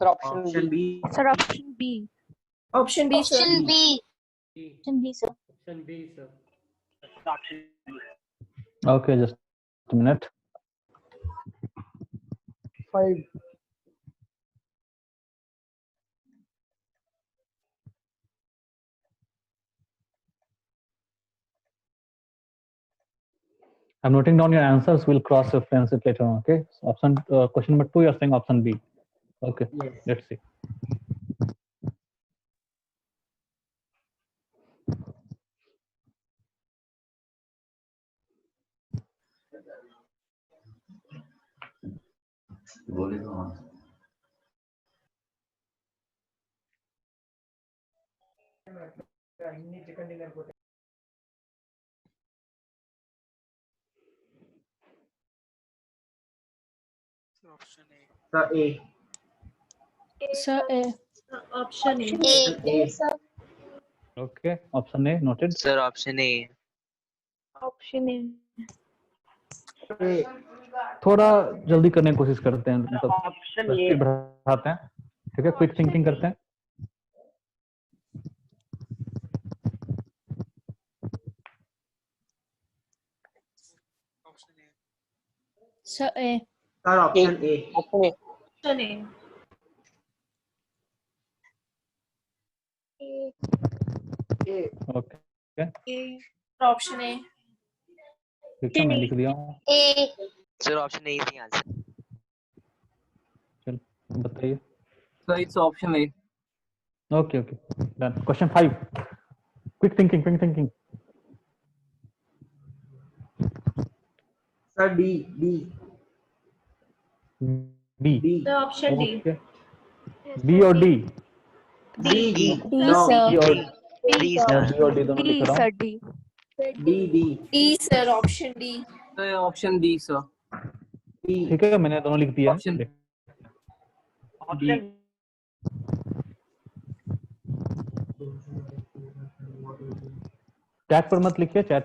Sir, option Option B. Sir, option B. Option B, sir. Option B. Option B, sir. Option B, sir. Okay, just a minute. 5. I'm noting down your answers. We'll cross-reference it later on. Okay. So option question number 2. You're saying option B. Okay. Yes. Let's see. Sir, A. Sir, A. Option A. A. A. Okay. Option A noted. Sir, option A. Option A. A. थोड़ा जल्दी करने की कोशिश करते हैं, मतलब Option speed बढ़ाते हैं. ठीक है. क्विक थिंकिंग करते हैं. Sir, A. Sir, option A. Option A. Option A. A. Okay. A. Option A. ठीक है, मैं लिख दिया हूँ. A. Sir, option A is the answer. चल बताइए. Sir, it's option A. Okay. Okay. Done. Question 5. Quick thinking. Quick thinking. Sir, D. D. B. D. The option D. Okay. B or D? D. D. D, No. sir. B or D, हाँ, sir. B और D दोनों D, लिख रहा sir, हूँ. D. D. D. D, sir. Option D. Sir, option D, sir. D. ठीक है, मैंने दोनों लिख दिया. Option. D. चैट पर मत लिखिए, चैट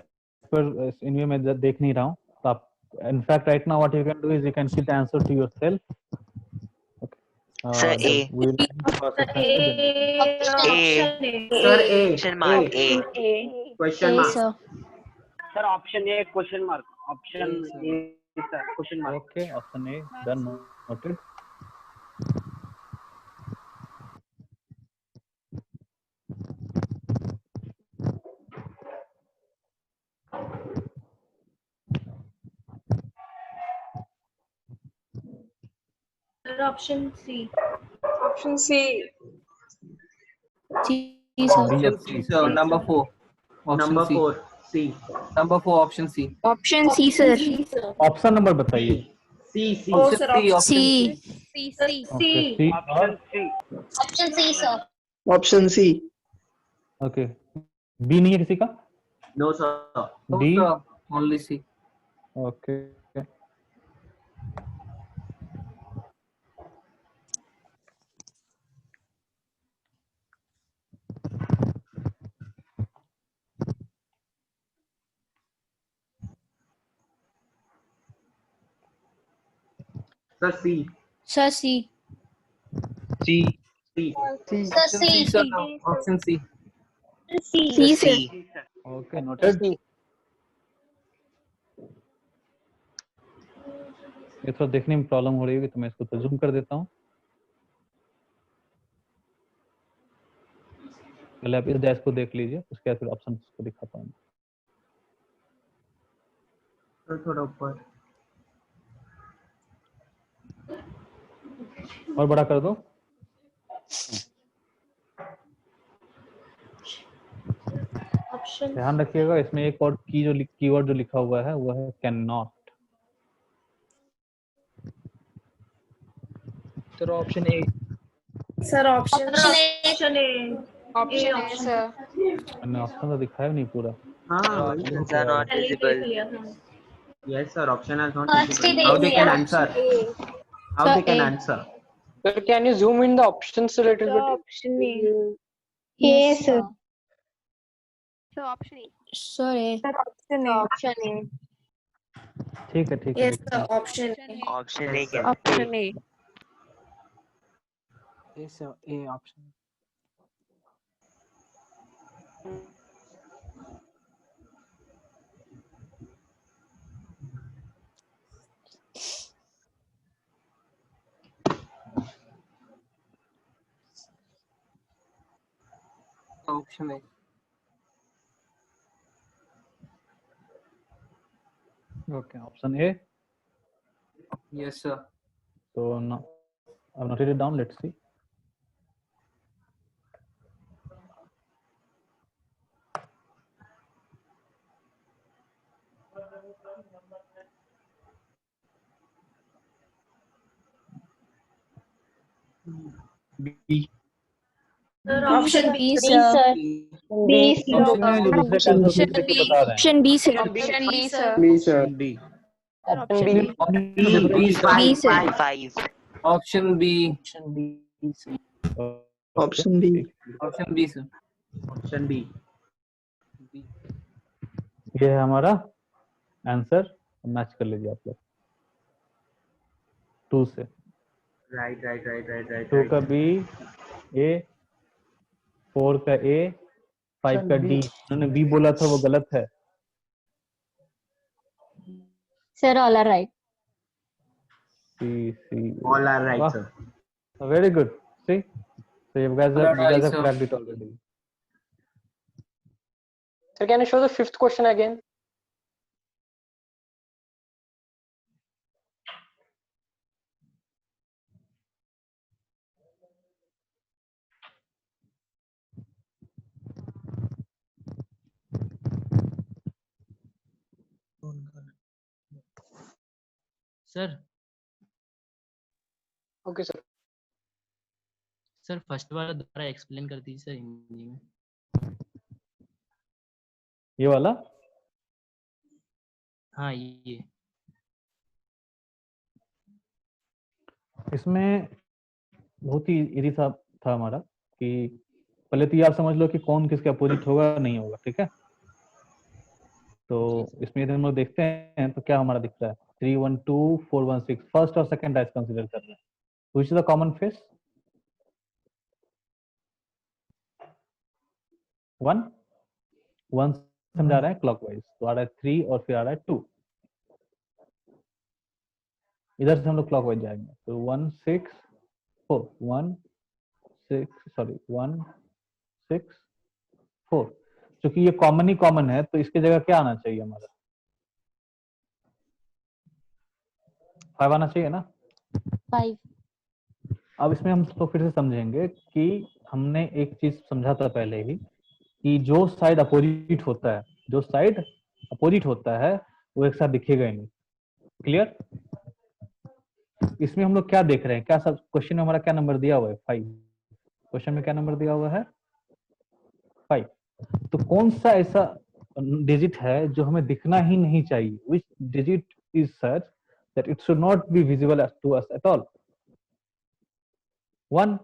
पर इनमें मैं देख नहीं रहा हूँ. तो आप in fact right now what you can do is you can keep the answer to yourself. Sir, A. A. Option A. Sir, A. Question mark A. A. Question A, mark. sir. Sir, option A, question mark. Option A, sir, question mark. Okay, option A done, noted. Sir, option C. Option C. C, sir. Option C, sir. Number 4. Option Number C. 4. C. Number 4, option C. Option C, sir. Option number बताइए. C. C. Oh, sir. C, option C. C. C. Okay, C. C. Option C. Option C, sir. Option C. Okay. B नहीं है किसी का? No, sir. No, D. sir. Only C. Okay. Sir, C. Sir, C. C. C. C. Sir, Option C, C. sir. Now. Option C. C, sir. C. Okay, noted. ये थोड़ा देखने में problem हो रही होगी तो मैं इसको तो जूम कर देता हूँ. पहले आप इस डैश को देख लीजिए, उसके बाद फिर ऑप्शन को दिखाता हूँ. Sir, थोड़ा ऊपर. और बड़ा कर दो. Option. ध्यान रखिएगा, इसमें एक और कीवर्ड जो लिखा हुआ है वो है can not. Sir, option A. Sir, option. Option A. Option A. Option A, option. sir. मैंने ऑप्शन तो दिखाया भी नहीं पूरा. हाँ, वही तो. Options are not पहले देख visible. लिया था. Yes, sir. Option has not. First visible. He How देख they can लिया. answer? How Sir, they can A. answer? Sir, can you zoom in the options a little bit? Option A. Yes, sir. Sir, option A. Sir, A. Option A. Option A. ठीक है. Yes, sir. Option A. Option A. Option A. Yes, sir. A option. Option A. Okay, option A. Yes, sir. So now I've noted it down. Let's see. B. Sir, Option B, B, sir. B, sir. Option में जो दूसरे का answer खुद देख के बता रहे हैं। Option B, sir. Option B, sir. B, sir. Option B. Sir, Option option B. B. Option B, B, five, sir. five. 5. Option B. Option B. Sir. Option B. Option B, sir. Option B. B. ये है हमारा answer. Match कर लीजिए आप लोग 2 से। Right, right, right, right, right. 2 right. का B, A, 4 का A, 5 का D। उन्होंने B बोला था, वो गलत है। Sir, all are right. C, C. All are right, Wow. sir. Very good. See, so you guys have sir. cracked it already. Sir, can you show the fifth question again? Sir Okay, sir. Sir first वाला दोबारा explain कर दीजिए sir Hindi में। ये वाला हाँ ये इसमें बहुत ही इजी सा था हमारा कि पहले तो ये आप समझ लो कि कौन किसके अपोजिट होगा नहीं होगा, ठीक है। तो इसमें यदि हम लोग देखते हैं तो क्या हमारा दिख रहा है 3 1 2 4 1 6 फर्स्ट और सेकंड डाइस कंसीडर कर रहे हैं। Which is the common face 1 1 समझा रहे हैं क्लॉकवाइज, तो आ रहा है 3 और फिर आ रहा है 2। इधर से हम लोग क्लॉकवाइज जाएंगे तो 1 6 4 1 6 सॉरी 1 6 4। क्योंकि ये कॉमन ही कॉमन है तो इसकी जगह क्या आना चाहिए हमारा 5 आना चाहिए ना। 5. अब इसमें हम तो फिर से समझेंगे कि हमने एक चीज समझा था पहले ही कि जो साइड अपोजिट होता है, जो साइड अपोजिट होता है वो एक साथ दिखेगा ही नहीं। क्लियर। इसमें हम लोग क्या देख रहे हैं, क्या सब क्वेश्चन में हमारा क्या नंबर दिया हुआ है 5। क्वेश्चन में क्या नंबर दिया हुआ है 5। तो कौन सा ऐसा डिजिट है जो हमें दिखना ही नहीं चाहिए, which digit is such that it should not be visible to us at all। 1,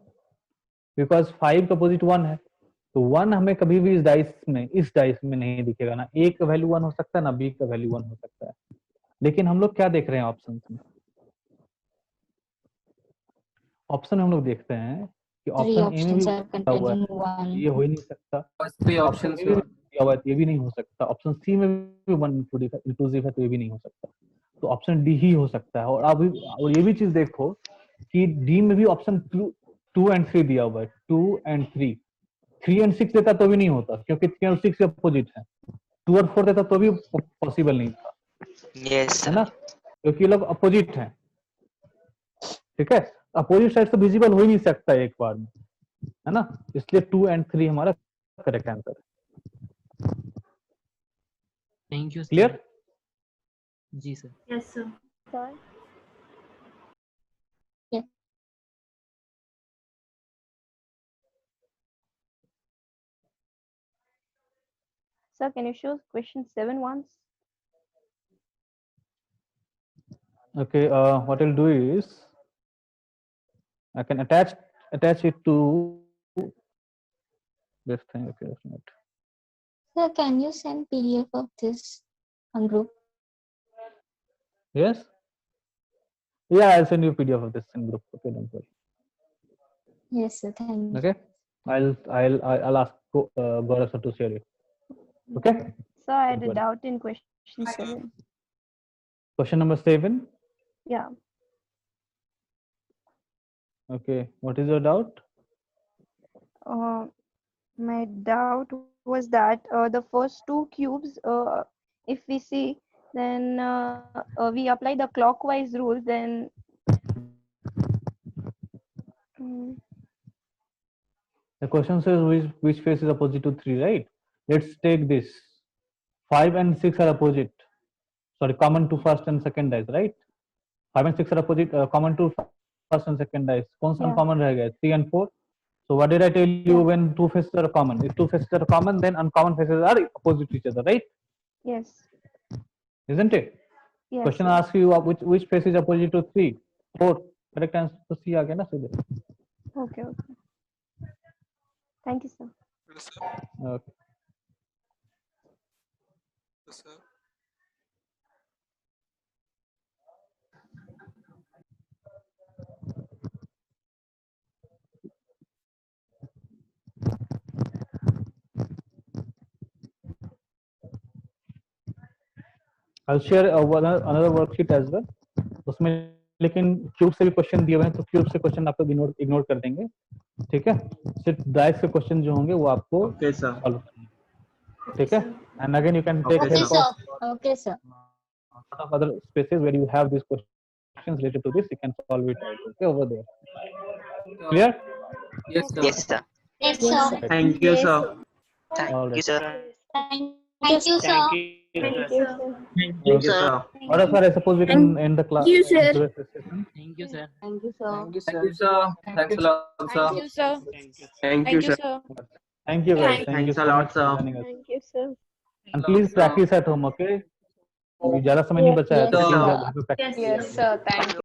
because 5 का अपोजिट 1 है, तो 1 हमें कभी भी इस डाइस में नहीं दिखेगा ना। A का वैल्यू 1 हो सकता है ना B का वैल्यू 1 हो सकता है। लेकिन हम लोग क्या देख रहे हैं ऑप्शन में, ऑप्शन हम लोग देखते हैं कि ऑप्शन ए में भी हुआ है, ये हो ही नहीं सकता। ऑप्शन ये भी नहीं हो सकता। ऑप्शन सी में भी 1 इंक्लूसिव है तो ये भी नहीं हो सकता। तो ऑप्शन डी ही हो सकता है। और ये भी चीज देखो कि डी में भी ऑप्शन 2 एंड 3 दिया हुआ है। 2 एंड 3 एंड 6 देता तो भी नहीं होता क्योंकि 3 और 6 अपोजिट है। 2 और 4 देता तो भी पॉसिबल नहीं था। यस है ना, क्योंकि ये लोग अपोजिट हैं। ठीक है, अपोजिट साइड से विजिबल हो ही नहीं सकता एक बार में, है ना। इसलिए 2 एंड 3 हमारा करेक्ट आंसर है। Thank you. क्लियर। जी sir. Yes, sir. Sir. Yes. Sir, can you show question 7 once? Okay, what I'll do is I can attach it to this thing. Okay, that's not. Sir, can you send PDF of this on group? Yes. Yeah, I'll send you a PDF of this in group. Okay, don't worry. Yes, sir. Thank you. Okay. I'll ask Gaurav sir to share it. Okay. So I had Don't a worry. doubt in question 7. Question number 7. Yeah. Okay. What is your doubt? My doubt was that the first two cubes, if we see, then we apply the clockwise rule, then The question says which face is opposite to 3, right? Let's take this. 5 and 6 are opposite. Sorry, common to first and second dice, right? 5 and 6 are opposite, common to first and second dice. कौन सा Yeah. uncommon रह गया? 3 and 4. So what did I tell you when two faces are common? If two faces are common, then uncommon faces are opposite to each other, right? yes. Isn't it? Yes. Question sir. asks you which face is opposite to 3, 4. Correct answer तो C आ गया ना सीधे. Okay. Thank you, sir. Okay. I'll share another worksheet as well. उसमें लेकिन cube से भी question दिए हुए हैं तो क्यूब से क्वेश्चन आप लोग इग्नोर कर देंगे, ठीक है? सिर्फ डाइस के क्वेश्चन जो होंगे वो आपको Okay, sir. सॉल्व करने हैं, ठीक है? And again you can take Okay, help sir. of Okay, sir. lot of other spaces where you have these questions related to this. You can solve it out, okay, over there. Clear? Yes, sir. Yes, sir. Yes, Right. sir. Thank you, sir. Thank All you, right. sir. Thank you, sir. Thank you, Okay. sir. All right, sir. I suppose we can end the class. you, sir. today's session. Thank you, sir. Thank you, sir. Thanks a lot, sir. Thank you, sir. Thank you, sir. Thank you, guys. Thank you Thanks so a lot, much for sir. joining us. Thank you, sir. And please practice at home, okay? ज्यादा समय नहीं बचा है तो Yes, please sir. घर पे practice Yes, sir. Thank you.